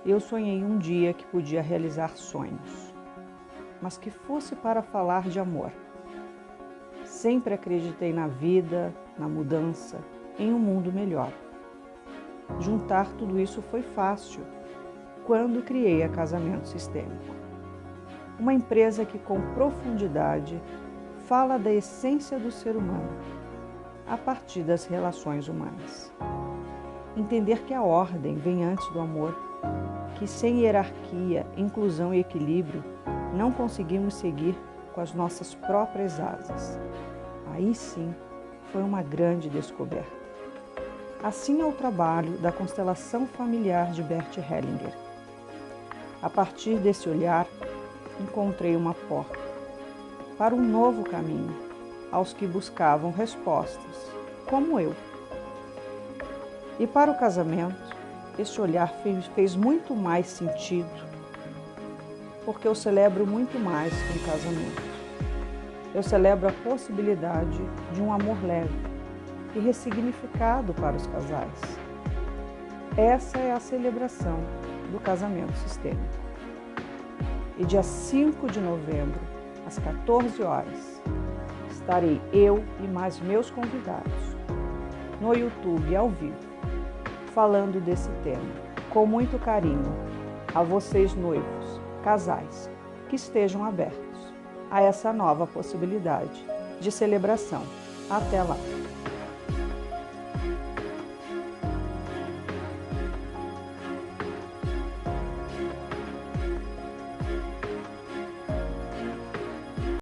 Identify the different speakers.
Speaker 1: Eu sonhei um dia que podia realizar sonhos, mas que fosse para falar de amor. Sempre acreditei na vida, na mudança, em um mundo melhor. Juntar tudo isso foi fácil quando criei a Casamento Sistêmico. Uma empresa que com profundidade fala da essência do ser humano, a partir das relações humanas. Entender que a ordem vem antes do amor, que sem hierarquia, inclusão e equilíbrio, não conseguimos seguir com as nossas próprias asas. Aí sim, foi uma grande descoberta. Assim é o trabalho da constelação familiar de Bert Hellinger. A partir desse olhar, encontrei uma porta para um novo caminho aos que buscavam respostas, como eu. E para o casamento, esse olhar fez muito mais sentido, porque eu celebro muito mais que um casamento. Eu celebro a possibilidade de um amor leve e ressignificado para os casais. Essa é a celebração do casamento sistêmico. E dia 5 de novembro, às 14 horas, estarei eu e mais meus convidados no YouTube ao vivo, falando desse tema, com muito carinho, a vocês noivos, casais, que estejam abertos a essa nova possibilidade de celebração. Até lá!